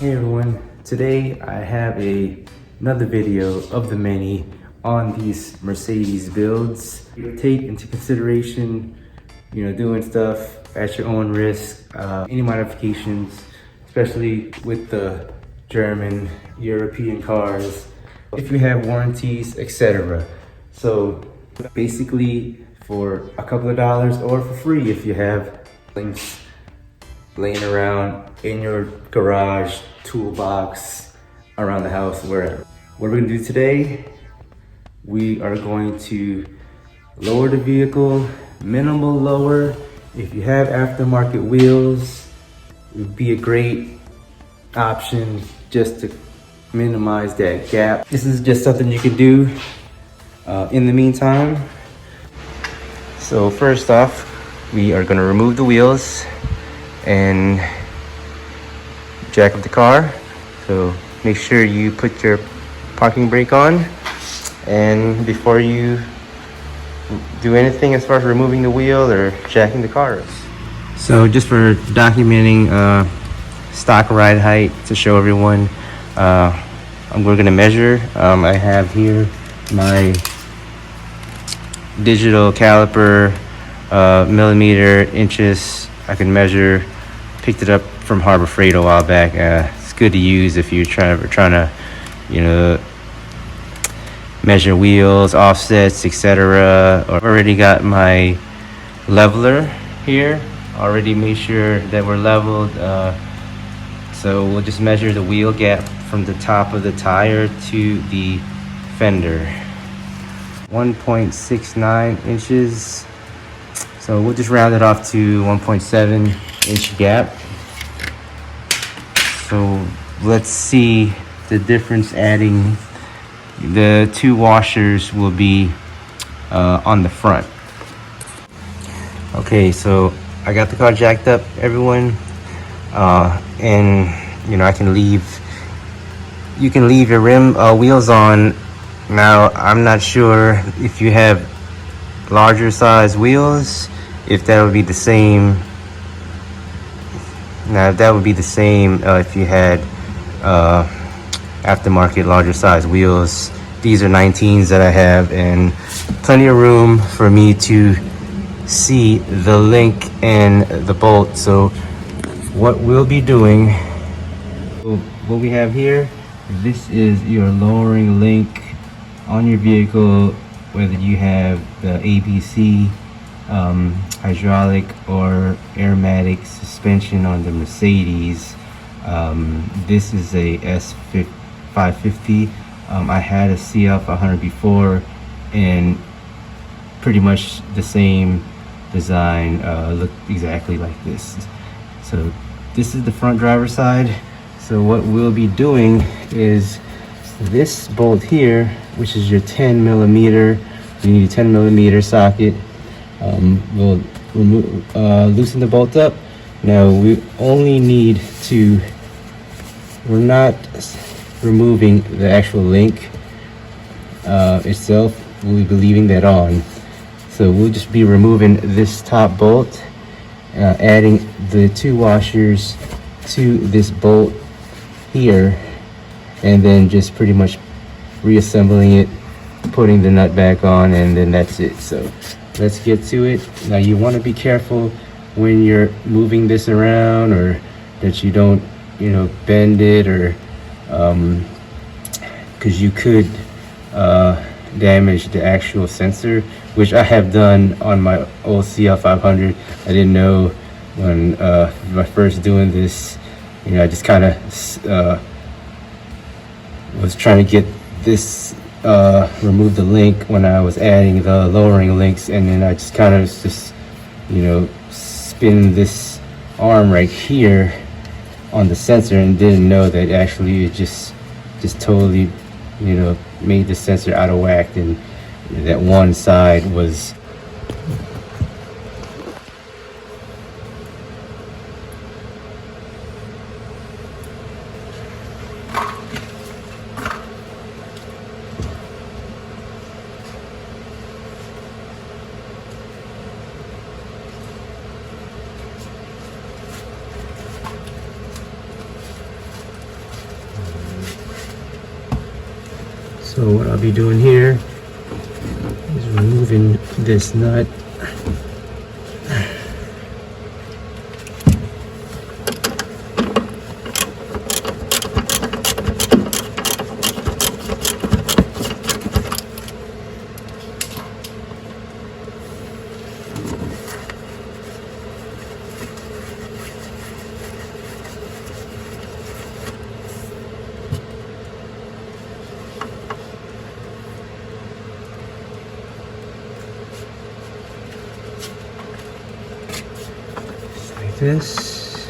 Hey everyone, today I have another video of the many on these Mercedes builds. Take into consideration, doing stuff at your own risk, any modifications, especially with the German, European cars, if you have warranties, etc. So basically for a couple of dollars or for free if you have things laying around in your garage, toolbox, around the house, wherever. What we're gonna do today, we are going to lower the vehicle, minimal lower. If you have aftermarket wheels, it would be a great option just to minimize that gap. This is just something you can do in the meantime. So first off, we are gonna remove the wheels and jack up the car. So make sure you put your parking brake on, and before you do anything as far as removing the wheel or jacking the car up. So just for documenting stock ride height to show everyone, we're gonna measure. I have here my digital caliper, millimeter, inches. I can measure. Picked it up from Harbor Freight a while back. It's good to use if you're trying to, measure wheels, offsets, etc. I've already got my leveler here. Already made sure that we're leveled. So we'll just measure the wheel gap from the top of the tire to the fender. 1.69 inches. So we'll just round it off to 1.7 inch gap. So let's see the difference. Adding the two washers will be on the front. Okay, so I got the car jacked up, everyone, and I can leave. You can leave your wheels on. Now I'm not sure if you have larger size wheels, if that would be the same. Now that would be the same if you had aftermarket larger size wheels. These are 19s that I have, and plenty of room for me to see the link and the bolt. So what we'll be doing, what we have here, this is your lowering link on your vehicle, whether you have the ABC hydraulic or Airmatic suspension on the Mercedes. This is a S550. I had a CF100 before, and pretty much the same design, looked exactly like this. So this is the front driver's side. So what we'll be doing is this bolt here, which is your 10 millimeter. You need a 10 millimeter socket. We'll loosen the bolt up. Now we only need to, we're not removing the actual link itself. We'll be leaving that on. So we'll just be removing this top bolt, adding the two washers to this bolt here, and then just pretty much reassembling it, putting the nut back on, and then that's it. So let's get to it. Now you want to be careful when you're moving this around, or that you don't bend it, or because you could damage the actual sensor, which I have done on my old CL500. I didn't know when my first doing this. I just kind of was trying to get this remove the link when I was adding the lowering links, and then I just kind of spin this arm right here on the sensor, and didn't know that actually it just totally made the sensor out of whack, and that one side was So what I'll be doing here is removing this nut. This.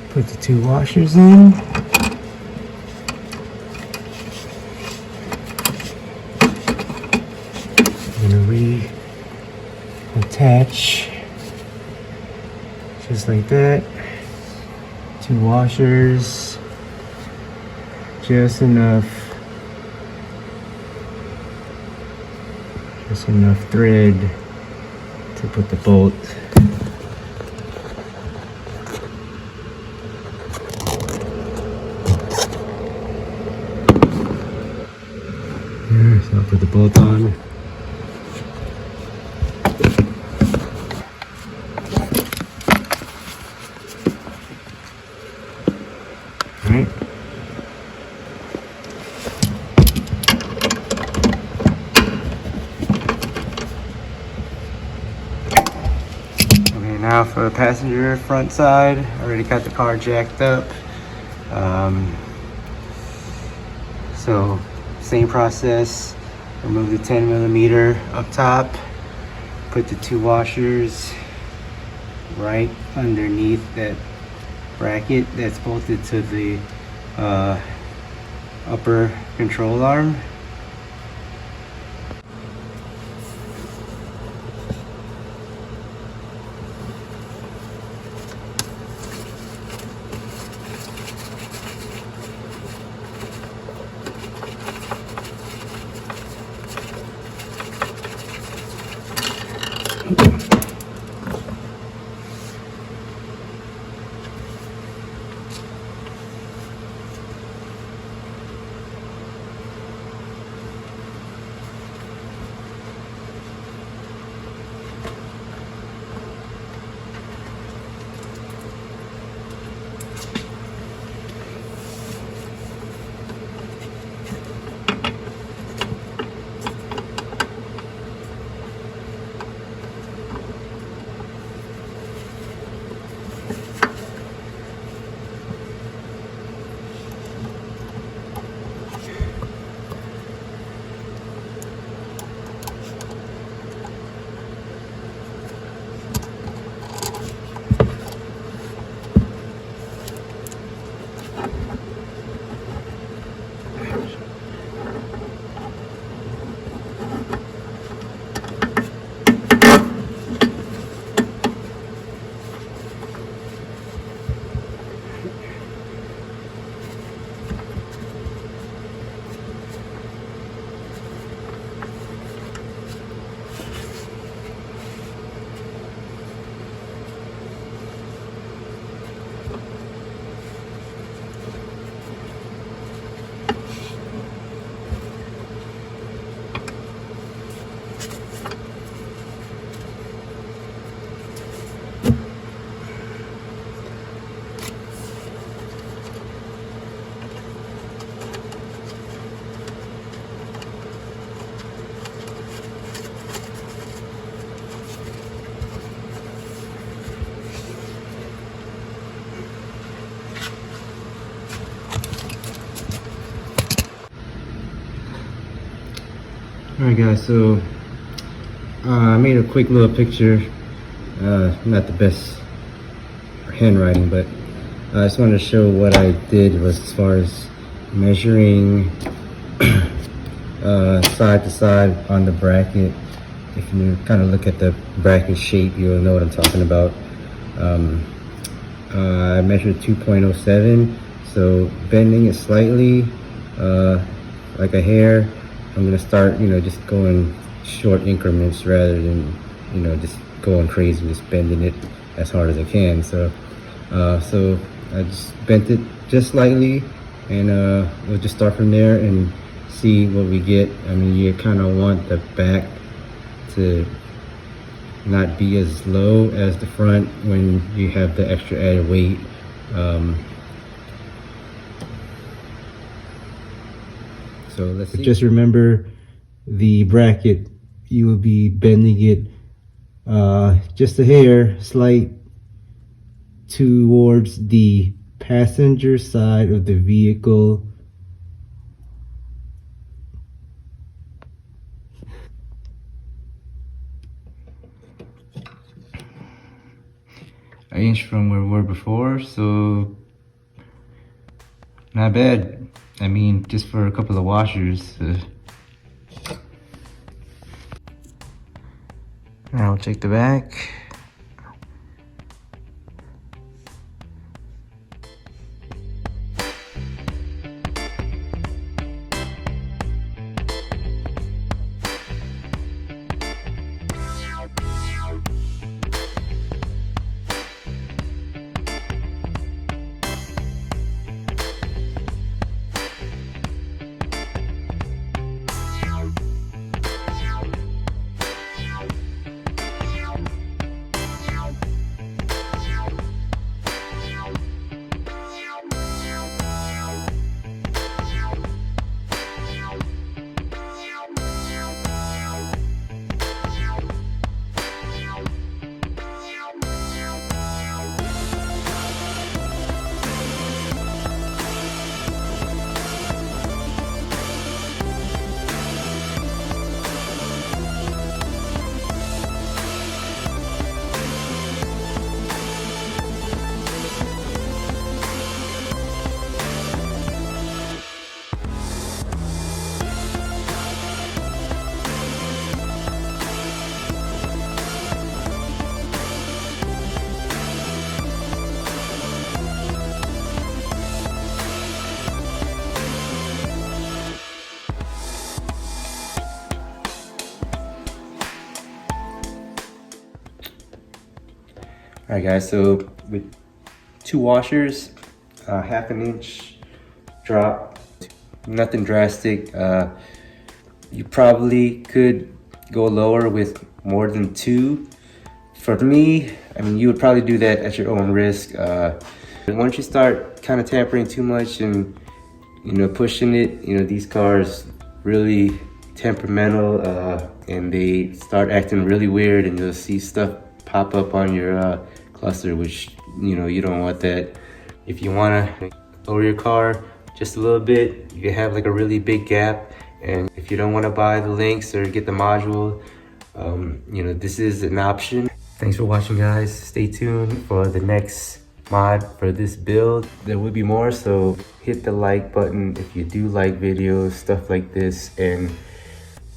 Put the two washers in. I'm gonna reattach just like that. Two washers, just enough thread to put the bolt. Here, so I'll put the bolt on. Right. Okay, now for the passenger front side, I already got the car jacked up. So same process. Remove the 10mm up top. Put the two washers right underneath that bracket that's bolted to the upper control arm. Alright guys, so I made a quick little picture, not the best handwriting, but I just wanted to show what I did was as far as measuring side to side on the bracket. If you kind of look at the bracket shape, you'll know what I'm talking about. I measured 2.07, so bending it slightly like a hair, I'm gonna start, just going short increments rather than, just going crazy, just bending it as hard as I can. So I just bent it just slightly, and we'll just start from there and see what we get. I mean, you kind of want the back to not be as low as the front when you have the extra added weight. So let's see. Just remember the bracket, you will be bending it just a hair slight towards the passenger side of the vehicle. An inch from where we were before, so not bad. I mean, just for a couple of washers. Now I'll check the back. All right, guys, so with 2 washers, half an inch drop, nothing drastic. You probably could go lower with more than 2. For me, I mean, you would probably do that at your own risk. Once you start kind of tampering too much and, pushing it, these cars really temperamental, and they start acting really weird, and you'll see stuff pop up on your cluster, which you don't want that. If you want to lower your car just a little bit, you can have like a really big gap, and if you don't want to buy the links or get the module, this is an option. Thanks for watching, guys. Stay tuned for the next mod for this build. There will be more, so hit the like button if you do like videos, stuff like this, and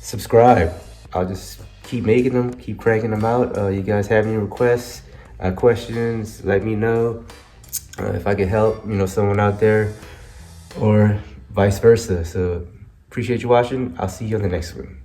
subscribe. I'll just keep making them, keep cranking them out. You guys have any requests, questions, let me know. If I can help, someone out there, or vice versa. So appreciate you watching. I'll see you on the next one.